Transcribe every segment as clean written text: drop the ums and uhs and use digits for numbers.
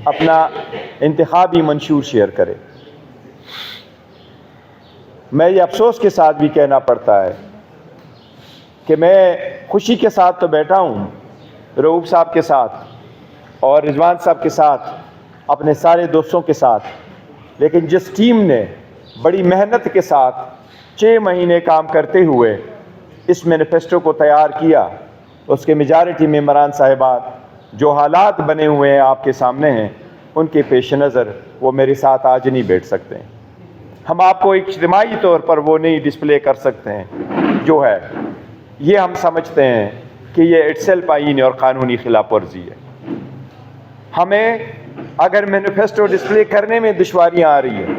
اپنا انتخابی منشور شیئر کرے۔ میں یہ افسوس کے ساتھ بھی کہنا پڑتا ہے کہ میں خوشی کے ساتھ تو بیٹھا ہوں رؤوف صاحب کے ساتھ اور رضوان صاحب کے ساتھ، اپنے سارے دوستوں کے ساتھ، لیکن جس ٹیم نے بڑی محنت کے ساتھ 6 مہینے کام کرتے ہوئے اس مینیفیسٹو کو تیار کیا، اس کے میجارٹی ممبران صاحبات جو حالات بنے ہوئے ہیں آپ کے سامنے ہیں، ان کے پیش نظر وہ میرے ساتھ آج نہیں بیٹھ سکتے ہیں۔ ہم آپ کو اجتماعی طور پر وہ نہیں ڈسپلے کر سکتے ہیں جو ہے، یہ ہم سمجھتے ہیں کہ یہ اٹسیلف آئینی اور قانونی خلاف ورزی ہے۔ ہمیں اگر مینیفیسٹو ڈسپلے کرنے میں دشواریاں آ رہی ہیں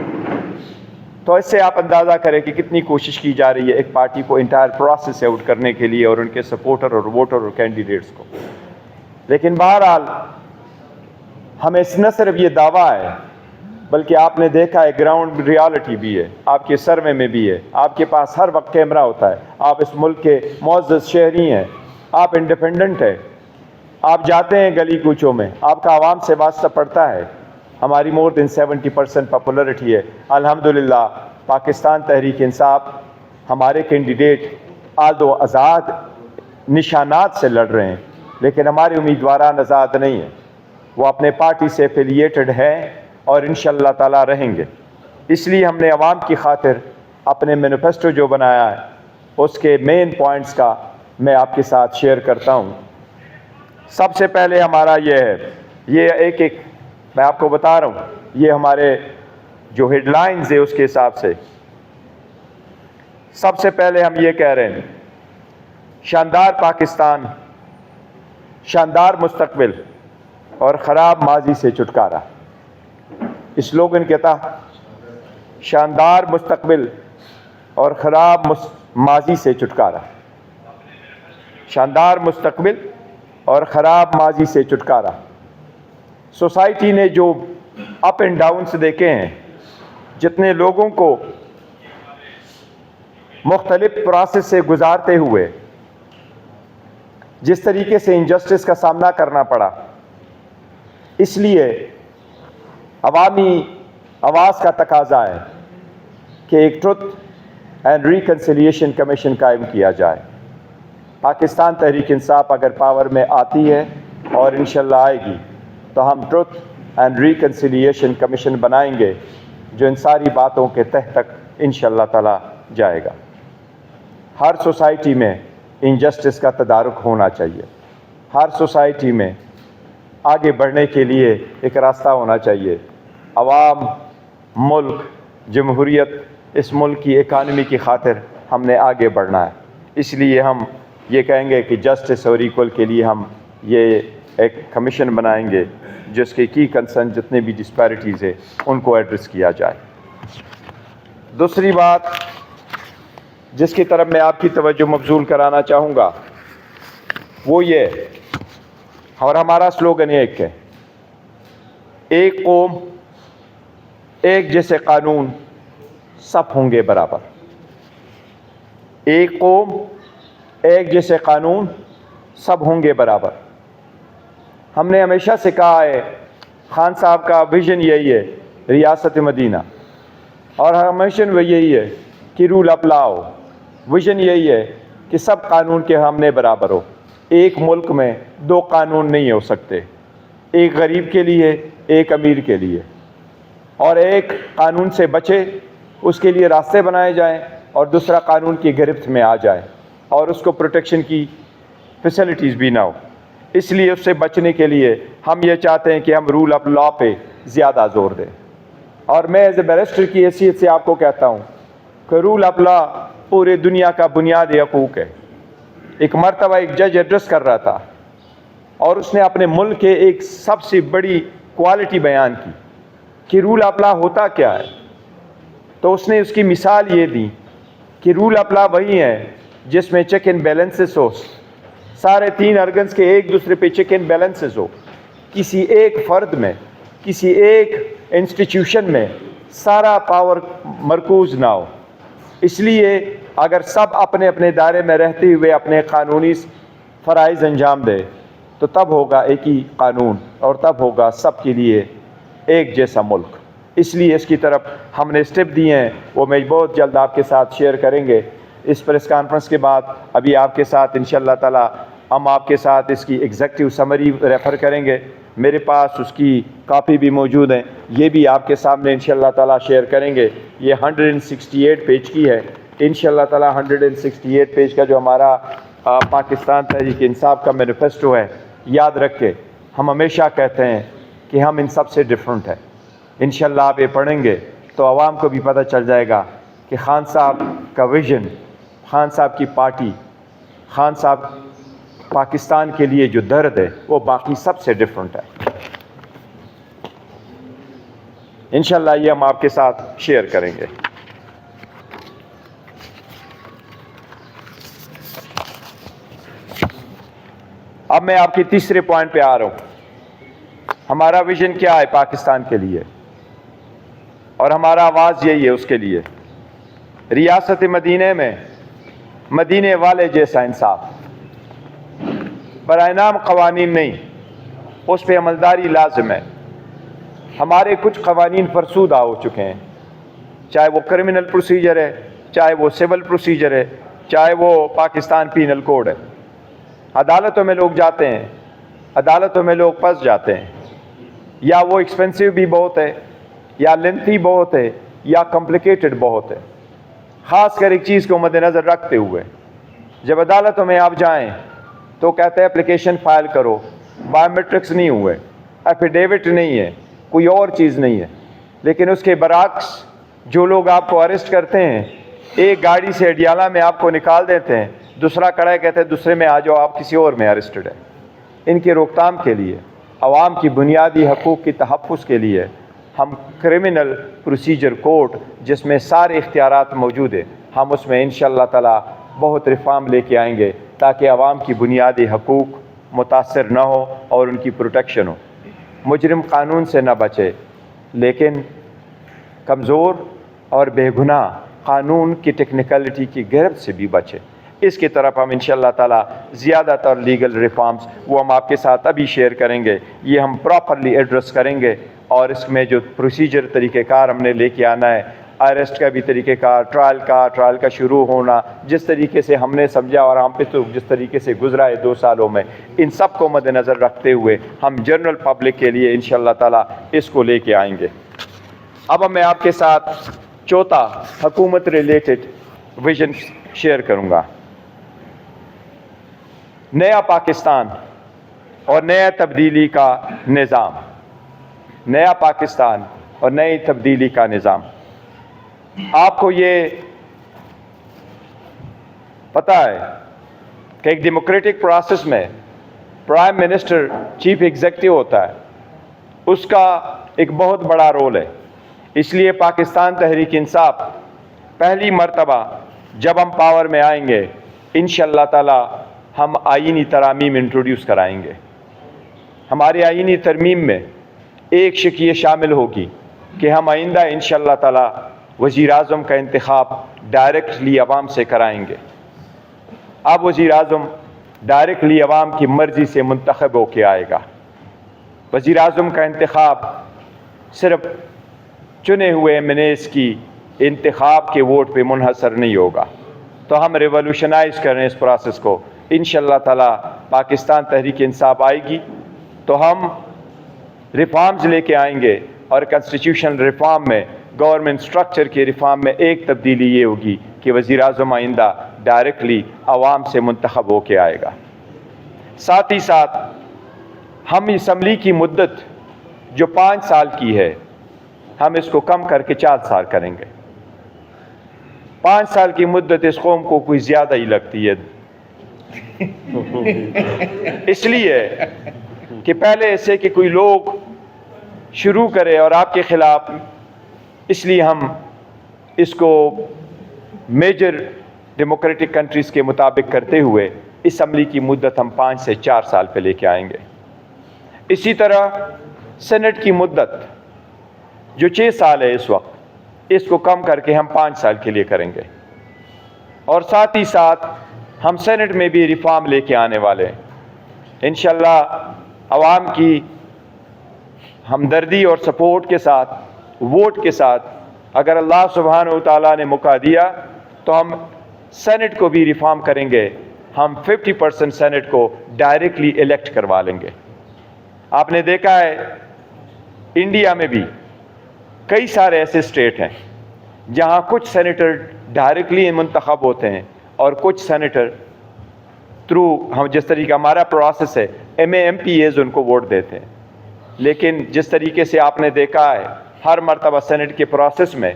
تو اس سے آپ اندازہ کریں کہ کتنی کوشش کی جا رہی ہے ایک پارٹی کو انٹائر پروسیس سے آؤٹ کرنے کے لیے اور ان کے سپورٹر اور ووٹر اور کینڈیڈیٹس کو۔ لیکن بہرحال ہمیں نہ صرف یہ دعویٰ ہے بلکہ آپ نے دیکھا ہے گراؤنڈ ریالٹی بھی ہے، آپ کے سروے میں بھی ہے، آپ کے پاس ہر وقت کیمرہ ہوتا ہے، آپ اس ملک کے معزز شہری ہیں، آپ انڈیپینڈنٹ ہیں، آپ جاتے ہیں گلی کوچوں میں، آپ کا عوام سے واسطہ پڑتا ہے۔ ہماری مور دین 70% پاپولرٹی ہے الحمدللہ۔ پاکستان تحریک انصاف ہمارے کینڈیڈیٹ آدو آزاد نشانات سے لڑ رہے ہیں، لیکن ہمارے امیدواران آزاد نہیں ہیں، وہ اپنے پارٹی سے ایفیلیٹڈ ہیں اور انشاءاللہ تعالیٰ رہیں گے۔ اس لیے ہم نے عوام کی خاطر اپنے مینیفیسٹو جو بنایا ہے اس کے مین پوائنٹس کا میں آپ کے ساتھ شیئر کرتا ہوں۔ سب سے پہلے ہمارا یہ ہے، یہ ایک میں آپ کو بتا رہا ہوں، یہ ہمارے جو ہیڈ لائنز ہے اس کے حساب سے سب سے پہلے ہم یہ کہہ رہے ہیں، شاندار پاکستان، شاندار مستقبل اور خراب ماضی سے چھٹکارا۔ سلوگن کے تحت شاندار مستقبل اور خراب ماضی سے چھٹکارا، شاندار مستقبل اور خراب ماضی سے چھٹکارا۔ سوسائٹی نے جو اپ اینڈ ڈاؤنس دیکھے ہیں، جتنے لوگوں کو مختلف پروسیس سے گزارتے ہوئے جس طریقے سے انجسٹس کا سامنا کرنا پڑا، اس لیے عوامی آواز کا تقاضا ہے کہ ایک ٹروتھ اینڈ ریکنسیلیشن کمیشن قائم کیا جائے۔ پاکستان تحریک انصاف اگر پاور میں آتی ہے اور انشاءاللہ آئے گی تو ہم ٹروتھ اینڈ ریکنسیلیشن کمیشن بنائیں گے جو ان ساری باتوں کے تہ تک انشاءاللہ تعالی جائے گا۔ ہر سوسائٹی میں انجسٹس کا تدارک ہونا چاہیے، ہر سوسائٹی میں آگے بڑھنے کے لیے ایک راستہ ہونا چاہیے۔ عوام، ملک، جمہوریت، اس ملک کی اکانومی کی خاطر ہم نے آگے بڑھنا ہے، اس لیے ہم یہ کہیں گے کہ جسٹس اور ایکول کے لیے ہم یہ ایک کمیشن بنائیں گے جس کے کی کنسرن جتنے بھی ڈسپیرٹیز ہیں ان کو ایڈریس کیا جائے۔ دوسری بات جس کی طرف میں آپ کی توجہ مبذول کرانا چاہوں گا وہ یہ، اور ہمارا سلوگن ایک ہے، ایک قوم ایک جیسے قانون، سب ہوں گے برابر۔ ایک قوم ایک جیسے قانون، سب ہوں گے برابر۔ ہم نے ہمیشہ سے کہا ہے، خان صاحب کا ویژن یہی ہے ریاست مدینہ، اور ہمیشہ وہ یہی ہے کہ رول آف لا ہو، ویژن یہی ہے کہ سب قانون کے ہم برابر ہو۔ ایک ملک میں 2 قانون نہیں ہو سکتے، ایک غریب کے لیے، ایک امیر کے لیے، اور ایک قانون سے بچے اس کے لیے راستے بنائے جائیں اور دوسرا قانون کی گرفت میں آ جائے اور اس کو پروٹیکشن کی فیسلٹیز بھی نہ ہو۔ اس لیے اس سے بچنے کے لیے ہم یہ چاہتے ہیں کہ ہم رول آف لا پہ زیادہ زور دیں، اور میں ایز اے بیرسٹر کی حیثیت سے آپ کو کہتا ہوں کہ رول آف لا پورے دنیا کا بنیادی حقوق ہے۔ ایک مرتبہ ایک جج ایڈریس کر رہا تھا اور اس نے اپنے ملک کے ایک سب سے بڑی کوالٹی بیان کی کہ رول آف لا ہوتا کیا ہے، تو اس نے اس کی مثال یہ دی کہ رول آف لا وہی ہے جس میں چیک اینڈ بیلنسز ہو، سارے 3 ارگنز کے ایک دوسرے پہ چیک اینڈ بیلنسز ہو، کسی ایک فرد میں، کسی ایک انسٹیٹیوشن میں سارا پاور مرکوز نہ ہو۔ اس لیے اگر سب اپنے اپنے دائرے میں رہتے ہوئے اپنے قانونی فرائض انجام دے تو تب ہوگا ایک ہی قانون اور تب ہوگا سب کے لیے ایک جیسا ملک. اس لیے اس کی طرف ہم نے اسٹیپ دیے ہیں، وہ میں بہت جلد آپ کے ساتھ شیئر کریں گے اس پریس کانفرنس کے بعد. ابھی آپ کے ساتھ انشاءاللہ تعالی ہم آپ کے ساتھ اس کی ایگزیکٹو سمری ریفر کریں گے. میرے پاس اس کی کاپی بھی موجود ہیں، یہ بھی آپ کے سامنے انشاءاللہ تعالی شیئر کریں گے. یہ 168 پیج کی ہے انشاءاللہ تعالی. 168 پیج کا جو ہمارا پاکستان تحریک انصاف کا مینیفیسٹو ہے، یاد رکھ کے ہم ہمیشہ کہتے ہیں کہ ہم ان سب سے ڈیفرنٹ ہیں. انشاءاللہ آپ یہ پڑھیں گے تو عوام کو بھی پتہ چل جائے گا کہ خان صاحب کا ویژن، خان صاحب کی پارٹی، خان صاحب پاکستان کے لیے جو درد ہے وہ باقی سب سے ڈیفرنٹ ہے. انشاءاللہ یہ ہم آپ کے ساتھ شیئر کریں گے. اب میں آپ کی تیسرے پوائنٹ پہ آ رہا ہوں. ہمارا ویژن کیا ہے پاکستان کے لیے، اور ہمارا آواز یہی ہے اس کے لیے. ریاست مدینہ میں مدینے والے جیسا انصاف، برائے نام قوانین نہیں، اس پہ عملداری لازم ہے. ہمارے کچھ قوانین فرسودہ ہو چکے ہیں، چاہے وہ کرمنل پروسیجر ہے، چاہے وہ سول پروسیجر ہے، چاہے وہ پاکستان پینل کوڈ ہے. عدالتوں میں لوگ جاتے ہیں، عدالتوں میں لوگ پھنس جاتے ہیں، یا وہ ایکسپینسو بھی بہت ہے، یا لینتھی بہت ہے، یا کمپلیکیٹڈ بہت ہے. خاص کر ایک چیز کو مد نظر رکھتے ہوئے جب عدالتوں میں آپ جائیں تو کہتے ہیں اپلیکیشن فائل کرو، بایو میٹرکس نہیں ہوئے، ایفیڈیوٹ نہیں ہے، کوئی اور چیز نہیں ہے. لیکن اس کے برعکس جو لوگ آپ کو اریسٹ کرتے ہیں، ایک گاڑی سے اڈیالہ میں آپ کو نکال دیتے ہیں، دوسرا کڑا کہتے ہیں دوسرے میں آ جاؤ، آپ کسی اور میں اریسٹڈ ہے. ان کی روک تھام کے لیے، عوام کی بنیادی حقوق کی تحفظ کے لیے ہم کرمنل پروسیجر کوڈ جس میں سارے اختیارات موجود ہیں، ہم اس میں انشاءاللہ تعالی بہت ریفارم لے کے آئیں گے تاکہ عوام کی بنیادی حقوق متاثر نہ ہو اور ان کی پروٹیکشن ہو. مجرم قانون سے نہ بچے لیکن کمزور اور بے گناہ قانون کی ٹیکنیکلٹی کی گرفت سے بھی بچے. اس کی طرف ہم انشاءاللہ تعالی زیادہ تر لیگل ریفارمز وہ ہم آپ کے ساتھ ابھی شیئر کریں گے. یہ ہم پراپرلی ایڈریس کریں گے، اور اس میں جو پروسیجر طریقہ کار ہم نے لے کے آنا ہے، اریسٹ کا بھی طریقہ کار، ٹرائل کا شروع ہونا، جس طریقے سے ہم نے سمجھا اور ہم پہ تو جس طریقے سے گزرا ہے 2 سالوں میں، ان سب کو مد نظر رکھتے ہوئے ہم جنرل پبلک کے لیے انشاءاللہ تعالی اس کو لے کے آئیں گے. اب میں آپ کے ساتھ چوتھا حکومت ریلیٹڈ ویژن شیئر کروں گا. نیا پاکستان اور نیا تبدیلی کا نظام. نیا پاکستان اور نئی تبدیلی کا نظام. آپ کو یہ پتہ ہے کہ ایک ڈیموکریٹک پروسیس میں پرائم منسٹر چیف ایگزیکٹو ہوتا ہے، اس کا ایک بہت بڑا رول ہے. اس لیے پاکستان تحریک انصاف پہلی مرتبہ جب ہم پاور میں آئیں گے انشاءاللہ تعالی ہم آئینی ترامیم انٹروڈیوس کرائیں گے. ہمارے آئینی ترمیم میں ایک شق یہ شامل ہوگی کہ ہم آئندہ انشاءاللہ تعالی وزیر اعظم کا انتخاب ڈائریکٹلی عوام سے کرائیں گے. اب وزیر اعظم ڈائریکٹلی عوام کی مرضی سے منتخب ہو کے آئے گا. وزیر اعظم کا انتخاب صرف چنے ہوئے MNAs کی انتخاب کے ووٹ پہ منحصر نہیں ہوگا. تو ہم ریولوشنائز کریں اس پروسیس کو. انشاءاللہ تعالی پاکستان تحریک انصاف آئے گی تو ہم ریفارمز لے کے آئیں گے، اور کنسٹیٹیوشنل ریفارم میں، گورنمنٹ سٹرکچر کے ریفارم میں ایک تبدیلی یہ ہوگی کہ وزیر اعظم آئندہ ڈائریکٹلی عوام سے منتخب ہو کے آئے گا. ساتھ ہی ساتھ ہم اسمبلی کی مدت جو 5 سال کی ہے ہم اس کو کم کر کے 4 سال کریں گے. 5 سال کی مدت اس قوم کو کوئی زیادہ ہی لگتی ہے اس لیے کہ پہلے ایسے کہ کوئی لوگ شروع کرے اور آپ کے خلاف، اس لیے ہم اس کو میجر ڈیموکریٹک کنٹریز کے مطابق کرتے ہوئے اسمبلی کی مدت ہم 5 سے 4 سال پہ لے کے آئیں گے. اسی طرح سینٹ کی مدت جو 6 سال ہے اس وقت، اس کو کم کر کے ہم 5 سال کے لیے کریں گے. اور ساتھ ہی ساتھ ہم سینٹ میں بھی ریفارم لے کے آنے والے ہیں انشاءاللہ. عوام کی ہمدردی اور سپورٹ کے ساتھ، ووٹ کے ساتھ، اگر اللہ سبحانہ و تعالیٰ نے موقع دیا تو ہم سینٹ کو بھی ریفارم کریں گے، ہم 50% سینٹ کو ڈائریکٹلی الیکٹ کروا لیں گے۔ آپ نے دیکھا ہے انڈیا میں بھی کئی سارے ایسے اسٹیٹ ہیں جہاں کچھ سینیٹر ڈائریکٹلی منتخب ہوتے ہیں اور کچھ سینیٹر تھرو ہم جس طریقہ ہمارا پروسیس ہے MAMPAs ان کو ووٹ دیتے ہیں، لیکن جس طریقے سے آپ نے دیکھا ہے ہر مرتبہ سینٹ کے پروسیس میں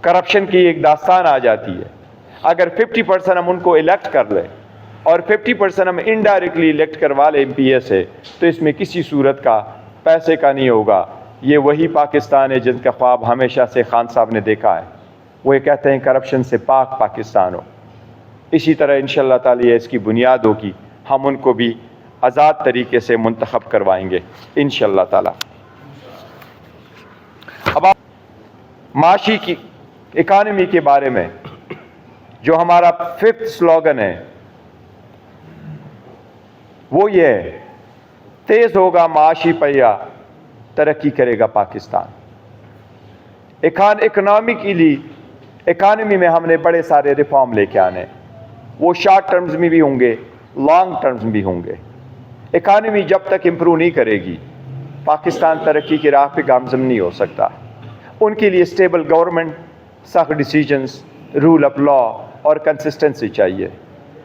کرپشن کی ایک داستان آ جاتی ہے۔ اگر 50% ہم ان کو الیکٹ کر لیں اور 50% ہم انڈائریکٹلی الیکٹ کروا لیں MPA سے، تو اس میں کسی صورت کا پیسے کا نہیں ہوگا۔ یہ وہی پاکستان ہے جن کا خواب ہمیشہ سے خان صاحب نے دیکھا ہے، وہ یہ کہتے ہیں کرپشن سے پاک پاکستان ہو۔ اسی طرح انشاءاللہ تعالی اس کی بنیاد ہوگی، ہم ان کو بھی آزاد طریقے سے منتخب کروائیں گے انشاءاللہ تعالی۔ اب آپ معاشی کی اکانومی کے بارے میں جو ہمارا 5th سلوگن ہے وہ یہ ہے، تیز ہوگا معاشی پہیہ، ترقی کرے گا پاکستان۔ اکانومی میں ہم نے بڑے سارے ریفارم لے کے آنے، وہ شارٹ ٹرمز میں بھی ہوں گے، لانگ ٹرمز بھی ہوں گے۔ اکانومی جب تک امپروو نہیں کرے گی پاکستان ترقی کی راہ پہ گامزن نہیں ہو سکتا۔ ان کے لیے اسٹیبل گورنمنٹ، سخت ڈیسیجنز، رول آف لا اور کنسسٹنسی چاہیے۔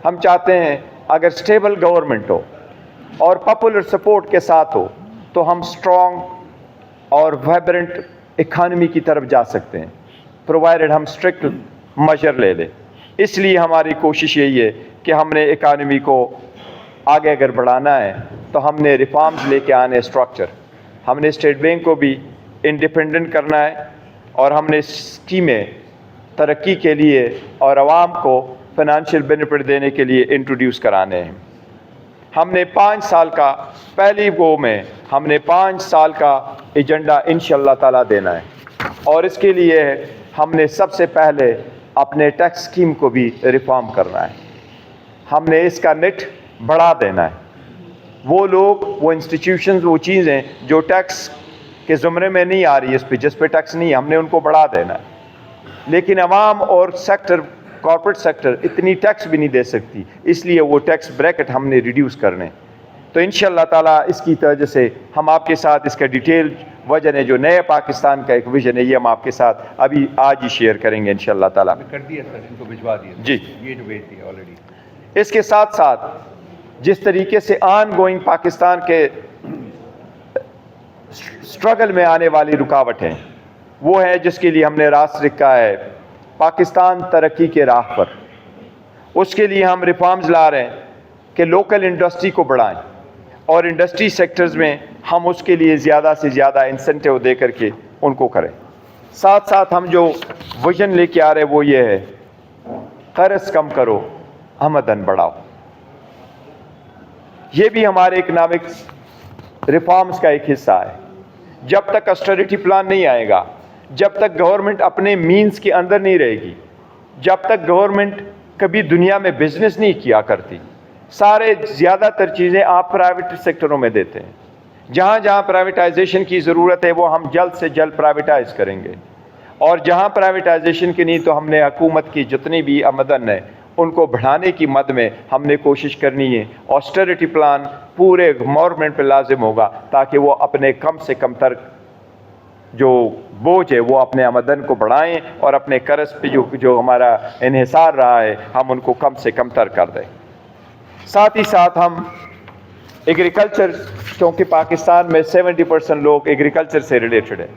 ہم چاہتے ہیں اگر اسٹیبل گورنمنٹ ہو اور پاپولر سپورٹ کے ساتھ ہو تو ہم اسٹرانگ اور وائبرنٹ اکانومی کی طرف جا سکتے ہیں، پرووائڈڈ ہم اسٹرکٹ میجر لے لیں۔ اس لیے ہماری کوشش یہی ہے کہ ہم نے اکانومی کو آگے اگر بڑھانا ہے تو ہم نے ریفارمز لے کے آنے، اسٹرکچر، ہم نے اسٹیٹ بینک کو بھی انڈیپینڈنٹ کرنا ہے اور ہم نے اسکیمیں ترقی کے لیے اور عوام کو فائنانشیل بینیفٹ دینے کے لیے انٹروڈیوس کرانے ہیں۔ ہم نے 5 سال کا پہلی گو میں ہم نے 5 سال کا ایجنڈا انشاءاللہ تعالیٰ دینا ہے، اور اس کے لیے ہم نے سب سے پہلے اپنے ٹیکس اسکیم کو بھی ریفارم کرنا ہے۔ ہم نے اس کا نیٹ بڑھا دینا ہے۔ وہ لوگ، وہ انسٹیٹیوشنز، وہ چیزیں جو ٹیکس کے زمرے میں نہیں آ رہی اس پہ، جس پہ ٹیکس نہیں ہے، ہم نے ان کو بڑھا دینا ہے۔ لیکن عوام اور سیکٹر، کارپوریٹ سیکٹر اتنی ٹیکس بھی نہیں دے سکتی، اس لیے وہ ٹیکس بریکٹ ہم نے ریڈیوس کرنے۔ تو انشاءاللہ تعالیٰ اس کی وجہ سے ہم آپ کے ساتھ اس کا ڈیٹیل وجہ ہے، جو نئے پاکستان کا ایک ویژن ہے، یہ ہم آپ کے ساتھ ابھی آج ہی شیئر کریں گے انشاءاللہ تعالیٰ۔ کر دیا سر، ان کو بھجوا دیا جی، یہ جو بھیج دیا آلریڈی۔ اس کے ساتھ ساتھ جس طریقے سے آن گوئنگ پاکستان کے اسٹرگل میں آنے والی رکاوٹ ہیں، وہ ہے جس کے لیے ہم نے راست رکھا ہے پاکستان ترقی کے راہ پر۔ اس کے لیے ہم ریفارمز لا رہے ہیں کہ لوکل انڈسٹری کو بڑھائیں، اور انڈسٹری سیکٹرز میں ہم اس کے لیے زیادہ سے زیادہ انسینٹیو دے کر کے ان کو کریں۔ ساتھ ساتھ ہم جو ویژن لے کے آ رہے ہیں وہ یہ ہے، قرض کم کرو، آمدن بڑھاؤ۔ یہ بھی ہمارے اکنامکس ریفارمز کا ایک حصہ ہے۔ جب تک آسٹریٹی پلان نہیں آئے گا، جب تک گورنمنٹ اپنے مینز کے اندر نہیں رہے گی، جب تک گورنمنٹ کبھی دنیا میں بزنس نہیں کیا کرتی، سارے زیادہ تر چیزیں آپ پرائیویٹ سیکٹروں میں دیتے ہیں۔ جہاں جہاں پرائیویٹائزیشن کی ضرورت ہے وہ ہم جلد سے جلد پرائیویٹائز کریں گے، اور جہاں پرائیویٹائزیشن کی نہیں تو ہم نے حکومت کی جتنی بھی آمدن ہے ان کو بڑھانے کی مد میں ہم نے کوشش کرنی ہے۔ آسٹریٹی پلان پورے گورنمنٹ پہ لازم ہوگا تاکہ وہ اپنے کم سے کم تر جو بوجھ ہے وہ اپنے آمدن کو بڑھائیں، اور اپنے قرض پہ جو ہمارا انحصار رہا ہے ہم ان کو کم سے کم تر کر دیں۔ ساتھ ہی ساتھ ہم ایگریکلچر، کیونکہ پاکستان میں 70% لوگ ایگریکلچر سے ریلیٹڈ ہیں،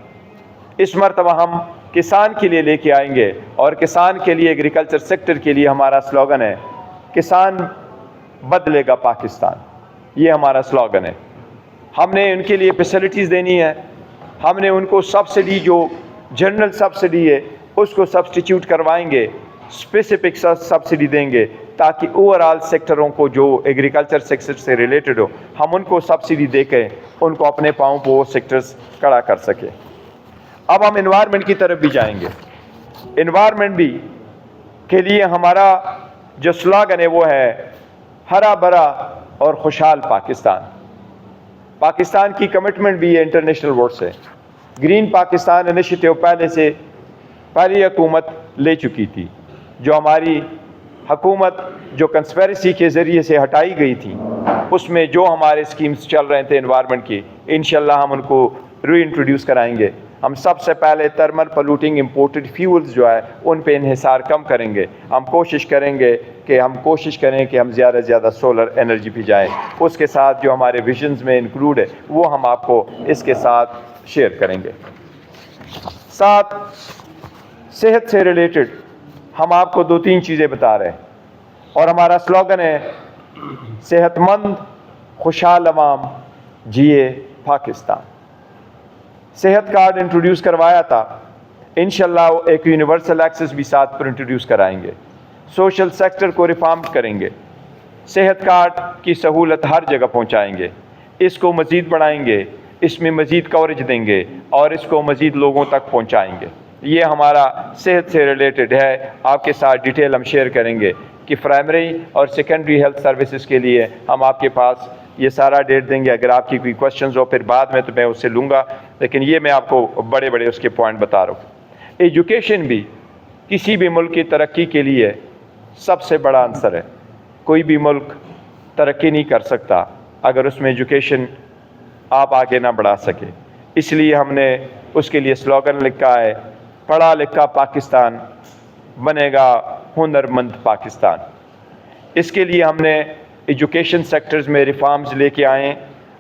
اس مرتبہ ہم کسان کے لیے لے کے آئیں گے، اور کسان کے لیے ایگریکلچر سیکٹر کے لیے ہمارا سلوگن ہے، کسان بدلے گا پاکستان۔ یہ ہمارا سلوگن ہے۔ ہم نے ان کے لیے فیسلٹیز دینی ہے، ہم نے ان کو سبسڈی، جو جنرل سبسڈی ہے اس کو سبسٹیچیوٹ کروائیں گے، اسپیسیفک سبسڈی دیں گے تاکہ اوور آل سیکٹروں کو جو ایگریکلچر سیکٹر سے ریلیٹڈ ہو ہم ان کو سبسڈی دے کے ان کو اپنے پاؤں پہ وہ سیکٹرز کھڑا کر سکے۔ اب ہم انوائرمنٹ کی طرف بھی جائیں گے۔ انوائرمنٹ بھی کے لیے ہمارا جو سلوگن ہے وہ ہے ہرا بھرا اور خوشحال پاکستان۔ پاکستان کی کمٹمنٹ بھی ہے انٹرنیشنل ورڈ سے. گرین پاکستان انیشیٹو پہلے سے پہلی حکومت لے چکی تھی. جو ہماری حکومت جو کنسپیرسی کے ذریعے سے ہٹائی گئی تھی, اس میں جو ہمارے اسکیمز چل رہے تھے انوائرمنٹ کی, انشاءاللہ ہم ان کو ری انٹروڈیوس کرائیں گے. ہم سب سے پہلے تھرمل پولوٹنگ امپورٹڈ فیولز جو ہے ان پہ انحصار کم کریں گے. ہم کوشش کریں کہ ہم زیادہ سے زیادہ سولر انرجی پہ جائیں. اس کے ساتھ جو ہمارے ویژنز میں انکلوڈ ہے وہ ہم آپ کو اس کے ساتھ شیئر کریں گے. ساتھ صحت سے ریلیٹڈ ہم آپ کو 2-3 چیزیں بتا رہے ہیں, اور ہمارا سلوگن ہے صحت مند خوشحال عوام جیے پاکستان. صحت کارڈ انٹروڈیوس کروایا تھا, انشاءاللہ ایک یونیورسل ایکسس بھی ساتھ پر انٹروڈیوس کرائیں گے. سوشل سیکٹر کو ریفارم کریں گے. صحت کارڈ کی سہولت ہر جگہ پہنچائیں گے. اس کو مزید بڑھائیں گے, اس میں مزید کوریج دیں گے اور اس کو مزید لوگوں تک پہنچائیں گے. یہ ہمارا صحت سے ریلیٹڈ ہے. آپ کے ساتھ ڈیٹیل ہم شیئر کریں گے کہ پرائمری اور سیکنڈری ہیلتھ سروسز کے لیے ہم آپ کے پاس یہ سارا ڈیٹ دیں گے. اگر آپ کی کوئی کویشچنز ہو پھر بعد میں تو میں اس سے لوں گا, لیکن یہ میں آپ کو بڑے اس کے پوائنٹ بتا رہا ہوں. ایجوکیشن بھی کسی بھی ملک کی ترقی کے لیے سب سے بڑا عنصر ہے. کوئی بھی ملک ترقی نہیں کر سکتا اگر اس میں ایجوکیشن آپ آگے نہ بڑھا سکے. اس لیے ہم نے اس کے لیے سلوگن لکھا ہے, پڑھا لکھا پاکستان بنے گا ہنرمند پاکستان. اس کے لیے ہم نے ایجوکیشن سیکٹرز میں ریفارمز لے کے آئے ہیں,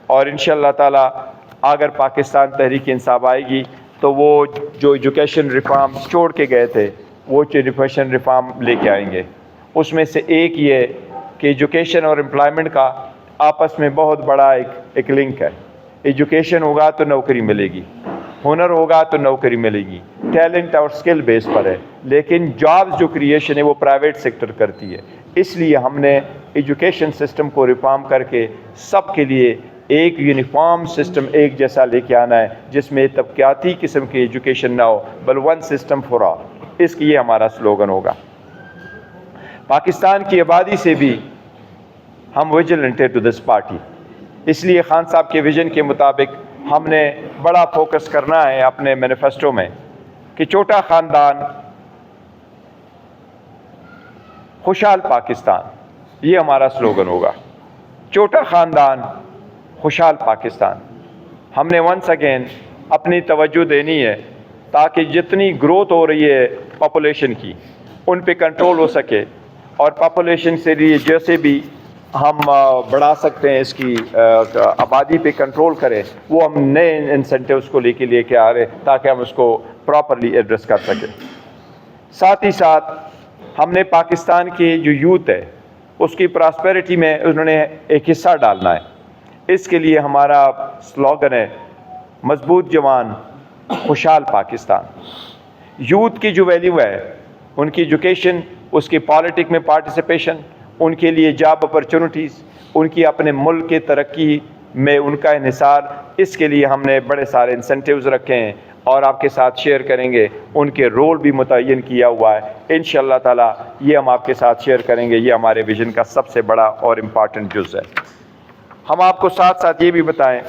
اور انشاءاللہ تعالی اگر پاکستان تحریک انصاف آئے گی تو وہ جو ایجوکیشن ریفارم چھوڑ کے گئے تھے وہ ایجوکیشن ریفارم لے کے آئیں گے. اس میں سے ایک یہ کہ ایجوکیشن اور امپلائمنٹ کا آپس میں بہت بڑا ایک لنک ہے. ایجوکیشن ہوگا تو نوکری ملے گی, ہنر ہوگا تو نوکری ملے گی. ٹیلنٹ اور سکل بیس پر ہے, لیکن جابز جو کریشن ہے وہ پرائیویٹ سیکٹر کرتی ہے. اس لیے ہم نے ایجوکیشن سسٹم کو ریفارم کر کے سب کے لیے ایک یونیفارم سسٹم ایک جیسا لے کے آنا ہے, جس میں طبقاتی قسم کی ایجوکیشن نہ ہو بل ون سسٹم فار آل. اس کی یہ ہمارا سلوگن ہوگا. پاکستان کی آبادی سے بھی ہم ویجیلنٹ ہے ٹو دس پارٹی. اس لیے خان صاحب کے ویژن کے مطابق ہم نے بڑا فوکس کرنا ہے اپنے مینیفیسٹو میں کہ چھوٹا خاندان خوشحال پاکستان, یہ ہمارا سلوگن ہوگا. چھوٹا خاندان خوشحال پاکستان. ہم نے ونس اگین اپنی توجہ دینی ہے تاکہ جتنی گروتھ ہو رہی ہے پاپولیشن کی ان پہ کنٹرول ہو سکے, اور پاپولیشن سے لیے جیسے بھی ہم بڑھا سکتے ہیں اس کی آبادی پہ کنٹرول کریں, وہ ہم نئے انسینٹیوز کو لے کے آ رہے تاکہ ہم اس کو پراپرلی ایڈریس کر سکیں. ساتھ ہی ساتھ ہم نے پاکستان کی جو یوتھ ہے اس کی پراسپیرٹی میں انہوں نے ایک حصہ ڈالنا ہے. اس کے لیے ہمارا سلوگن ہے مضبوط جوان خوشحال پاکستان. یوتھ کی جو ویلیو ہے, ان کی ایجوکیشن, اس کی پالیٹک میں پارٹیسپیشن, ان کے لیے جاب اپرچونٹیز, ان کی اپنے ملک کی ترقی میں ان کا انحصار, اس کے لیے ہم نے بڑے سارے انسینٹیوز رکھے ہیں اور آپ کے ساتھ شیئر کریں گے. ان کے رول بھی متعین کیا ہوا ہے. انشاءاللہ تعالی یہ ہم آپ کے ساتھ شیئر کریں گے. یہ ہمارے ویژن کا سب سے بڑا اور امپارٹنٹ جز ہے. ہم آپ کو ساتھ ساتھ یہ بھی بتائیں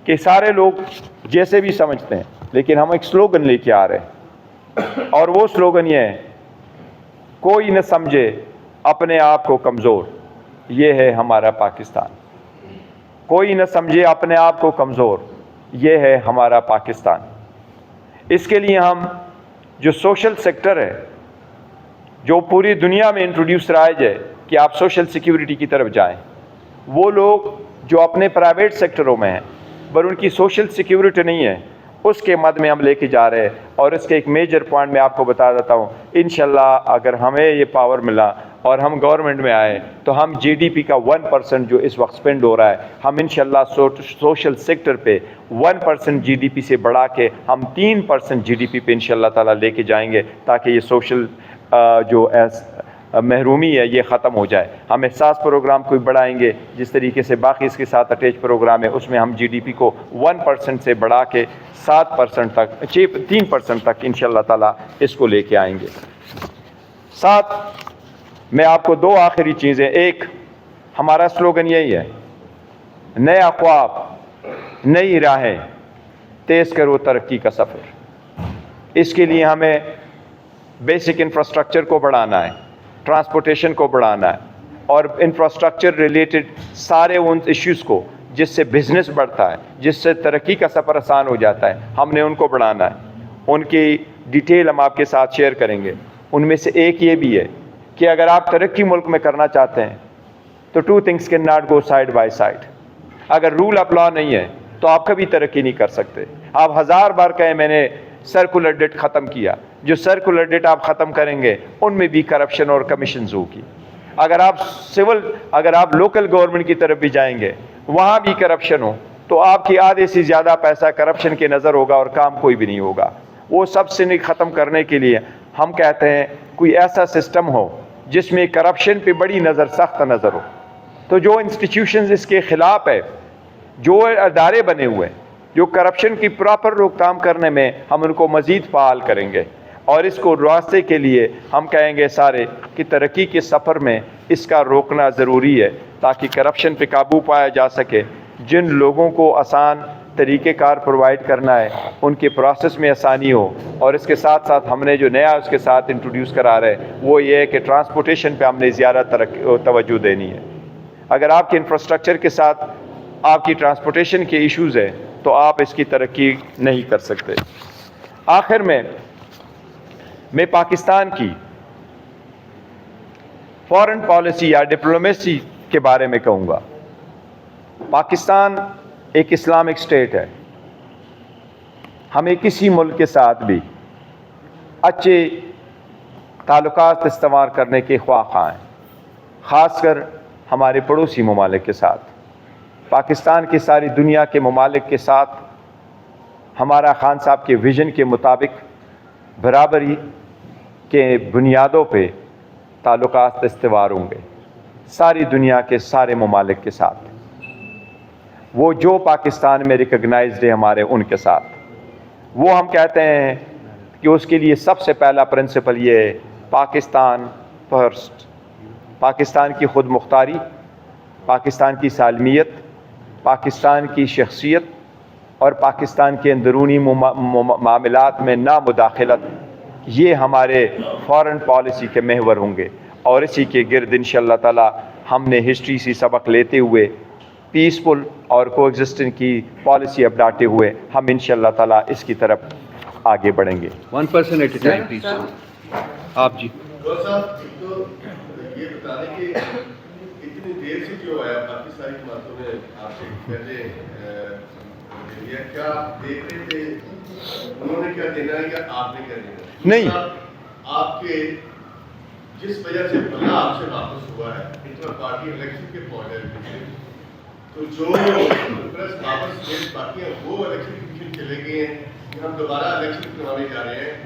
کہ سارے لوگ جیسے بھی سمجھتے ہیں, لیکن ہم ایک سلوگن لے کے آ رہے ہیں, اور وہ سلوگن یہ ہے کوئی نہ سمجھے اپنے آپ کو کمزور. یہ ہے ہمارا پاکستان. کوئی نہ سمجھے اپنے آپ کو کمزور, یہ ہے ہمارا پاکستان. اس کے لیے ہم جو سوشل سیکٹر ہے جو پوری دنیا میں انٹروڈیوس رائج ہے کہ آپ سوشل سیکیورٹی کی طرف جائیں, وہ لوگ جو اپنے پرائیویٹ سیکٹروں میں ہیں پر ان کی سوشل سیکیورٹی نہیں ہے, اس کے مد میں ہم لے کے جا رہے ہیں. اور اس کے ایک میجر پوائنٹ میں آپ کو بتا دیتا ہوں. انشاءاللہ اگر ہمیں یہ پاور ملا اور ہم گورنمنٹ میں آئے تو ہم جی ڈی پی کا 1% جو اس وقت سپینڈ ہو رہا ہے, ہم انشاءاللہ سوشل سیکٹر پہ 1% جی ڈی پی سے بڑھا کے ہم 3% جی ڈی پی پہ انشاءاللہ تعالیٰ لے کے جائیں گے, تاکہ یہ سوشل جو محرومی ہے یہ ختم ہو جائے. ہم احساس پروگرام کو بڑھائیں گے, جس طریقے سے باقی اس کے ساتھ اٹیچ پروگرام ہے اس میں ہم جی ڈی پی کو 1% سے بڑھا کے 7% تک 3% تک انشاءاللہ تعالیٰ اس کو لے کے آئیں گے. ساتھ میں آپ کو 2 آخری چیزیں, ایک ہمارا سلوگن یہی ہے نیا خواب، نئی راہیں، تیز کرو ترقی کا سفر۔ اس کے لیے ہمیں بیسک انفراسٹرکچر کو بڑھانا ہے، ٹرانسپورٹیشن کو بڑھانا ہے، اور انفراسٹرکچر ریلیٹڈ سارے ان ایشوز کو جس سے بزنس بڑھتا ہے، جس سے ترقی کا سفر آسان ہو جاتا ہے، ہم نے ان کو بڑھانا ہے۔ ان کی ڈیٹیل ہم آپ کے ساتھ شیئر کریں گے۔ ان میں سے ایک یہ بھی ہے کہ اگر آپ ترقی ملک میں کرنا چاہتے ہیں تو two things can not go side by side. اگر رول آف لا نہیں ہے تو آپ کبھی ترقی نہیں کر سکتے۔ آپ 1000 بار کہیں میں نے سرکولر ڈیٹ ختم کیا، جو سرکولر ڈیٹ آپ ختم کریں گے ان میں بھی کرپشن اور کمیشنز ہوگی۔ اگر آپ لوکل گورنمنٹ کی طرف بھی جائیں گے، وہاں بھی کرپشن ہو تو آپ کی آدھے سے زیادہ پیسہ کرپشن کے نظر ہوگا اور کام کوئی بھی نہیں ہوگا۔ وہ سب سے ختم کرنے کے لیے ہم کہتے ہیں کوئی ایسا سسٹم ہو جس میں کرپشن پہ بڑی نظر، سخت نظر ہو۔ تو جو انسٹیٹیوشنز اس کے خلاف ہے، جو ادارے بنے ہوئے ہیں جو کرپشن کی پراپر روک تھام کرنے میں، ہم ان کو مزید فعال کریں گے، اور اس کو راستے کے لیے ہم کہیں گے سارے کہ ترقی کے سفر میں اس کا روکنا ضروری ہے تاکہ کرپشن پہ قابو پایا جا سکے۔ جن لوگوں کو آسان طریقہ کار پرووائڈ کرنا ہے ان کے پروسیس میں آسانی ہو، اور اس کے ساتھ ساتھ ہم نے جو نیا اس کے ساتھ انٹروڈیوس کرا رہے ہیں وہ یہ ہے کہ ٹرانسپورٹیشن پہ ہم نے زیادہ توجہ دینی ہے۔ اگر آپ کے انفراسٹرکچر کے ساتھ آپ کی ٹرانسپورٹیشن کے ایشوز ہیں تو آپ اس کی ترقی نہیں کر سکتے۔ آخر میں پاکستان کی فارن پالیسی یا ڈپلومیسی کے بارے میں کہوں گا۔ پاکستان ایک اسلامک اسٹیٹ ہے۔ ہمیں کسی ملک کے ساتھ بھی اچھے تعلقات استوار کرنے کے خواہاں ہیں، خاص کر ہمارے پڑوسی ممالک کے ساتھ۔ پاکستان کی ساری دنیا کے ممالک کے ساتھ ہمارا خان صاحب کے ویژن کے مطابق برابری کے بنیادوں پہ تعلقات استوار ہوں گے ساری دنیا کے سارے ممالک کے ساتھ۔ وہ جو پاکستان میں ریکگنائزڈ ہے ہمارے ان کے ساتھ، وہ ہم کہتے ہیں کہ اس کے لیے سب سے پہلا پرنسپل یہ ہے پاکستان فرسٹ۔ پاکستان کی خود مختاری، پاکستان کی سالمیت، پاکستان کی شخصیت اور پاکستان کے اندرونی معاملات میں نامداخلت، یہ ہمارے فارن پالیسی کے محور ہوں گے، اور اسی کے گرد انشاءاللہ تعالی ہم نے ہسٹری سے سبق لیتے ہوئے پیسفل اور کو ایگزسٹنگ کی پالیسی اپناتے ہوئے ہم انشاءاللہ تعالی اس کی طرف آگے بڑھیں گے۔ One person at a time please. آپ جی ڈاکٹر صاحب، ایک تو یہ بتا دیں کہ اتنی دیر سے جو ہے باقی ساری باتوں نے آپ سے پہلے کیا دیکھ رہے تھے، انہوں نے کیا دینا ہے یا آپ نے کیا دینا ہے؟ نہیں، آپ کے جس وجہ سے بلا آپ سے واپس ہوا ہے اتنا پارٹی الیکشن کے پوائنٹ ہے، تو جو پریس واپس ڈیٹ باقی ہیں وہ الیکشن کمیشن چلے گئے ہیں کہ ہم دوبارہ الیکشن کروانے جا رہے ہیں۔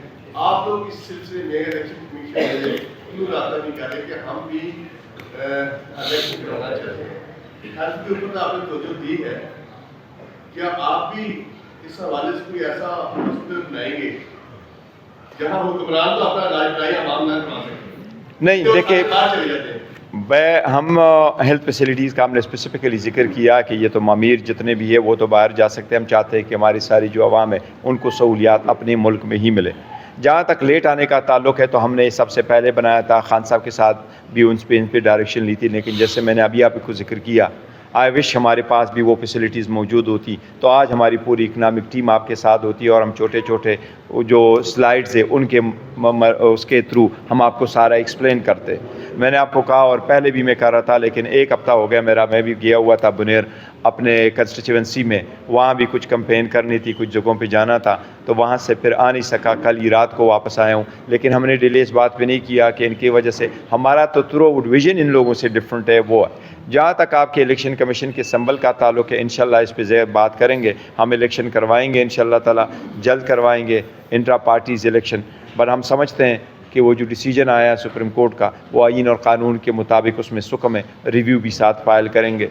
آپ لوگ اس سلسلے میں الیکشن کمیشن سے کیوں رابطہ نہیں کر رہے کہ ہم بھی الیکشن کروانا چاہتے ہیں؟ ہیلتھ کے اوپر آپ نے توجہ دی ہے، کیا آپ بھی اس حوالے سے کوئی ایسا مستقبل بنائیں گے جہاں حکمران تو اپنا رائے رائے عوام نہ کروا سکتے؟ نہیں دیکھیں، چلے جاتے ہیں۔ ہم ہیلتھ فیسلٹیز کا ہم نے اسپیسیفکلی ذکر کیا کہ یہ تو معمیر جتنے بھی ہے وہ تو باہر جا سکتے ہیں۔ ہم چاہتے ہیں کہ ہماری ساری جو عوام ہے ان کو سہولیات اپنے ملک میں ہی ملے۔ جہاں تک لیٹ آنے کا تعلق ہے تو ہم نے سب سے پہلے بنایا تھا، خان صاحب کے ساتھ بھی ان پہ ڈائریکشن لی تھی، لیکن جیسے میں نے ابھی آپ کو ذکر کیا، آئی وش ہمارے پاس بھی وہ فیسلٹیز موجود ہوتی تو آج ہماری پوری اکنامک ٹیم آپ کے ساتھ ہوتی ہے، اور ہم چھوٹے چھوٹے جو سلائڈز ہیں ان کے اس کے تھرو ہم آپ کو سارا ایکسپلین کرتے۔ میں نے آپ کو کہا اور پہلے بھی میں کہہ رہا تھا، لیکن ایک ہفتہ ہو گیا میرا، میں بھی گیا ہوا تھا بنیر اپنے کنسٹیچوئنسی میں، وہاں بھی کچھ کمپین کرنی تھی، کچھ جگہوں پہ جانا تھا، تو وہاں سے پھر آ نہیں سکا، کل ہی رات کو واپس آیا ہوں۔ لیکن ہم نے ڈیلے اس بات پہ نہیں کیا کہ ان کی وجہ سے ہمارا تو تھرو آؤٹ ویژن ان لوگوں سے ڈفرینٹ ہے، وہ ہے۔ جہاں تک آپ کے الیکشن کمیشن کے سمبل کا تعلق ہے، انشاءاللہ اس پہ زیادہ بات کریں گے، ہم الیکشن کروائیں گے انشاءاللہ تعالی، جلد کروائیں گے انٹرا پارٹیز الیکشن، پر ہم سمجھتے ہیں کہ وہ جو ڈیسیجن آیا ہے سپریم کورٹ کا وہ آئین اور قانون کے مطابق اس میں سکم ہے، ریویو بھی ساتھ فائل کریں گے۔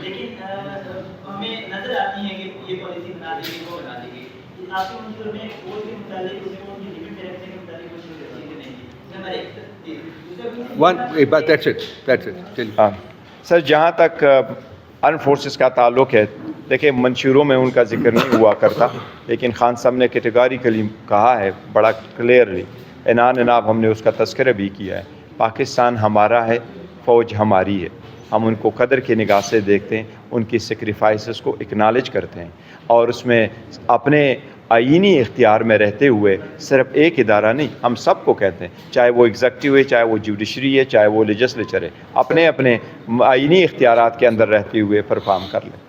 لیکن ہمیں نظر آتی ہے کہ یہ پالیسی بنا دیں گے وہ بنا دیں گے، آپ کے منصور میں فوج کے متعلق اس کو ان کی لمٹ میں رکھنے کے متعلق کچھ نہیں ہے کہ نہیں One, that's it. Tell me. ہاں سر، جہاں تک آرم فورسز کا تعلق ہے، دیکھیں منشوروں میں ان کا ذکر نہیں ہوا کرتا، لیکن خان صاحب نے کیٹیگوریکلی کہا ہے بڑا کلیئرلی، عناب ہم نے اس کا تذکرہ بھی کیا ہے، پاکستان ہمارا ہے، فوج ہماری ہے، ہم ان کو قدر کی نگاہ سے دیکھتے ہیں، ان کی سیکریفائسز کو اکنالج کرتے ہیں، اور اس میں اپنے آئینی اختیار میں رہتے ہوئے صرف ایک ادارہ نہیں، ہم سب کو کہتے ہیں، چاہے وہ ایگزیکٹو ہے، چاہے وہ جوڈیشری ہے، چاہے وہ لیجسلیچر ہے، اپنے اپنے آئینی اختیارات کے اندر رہتے ہوئے پرفارم کر لیں۔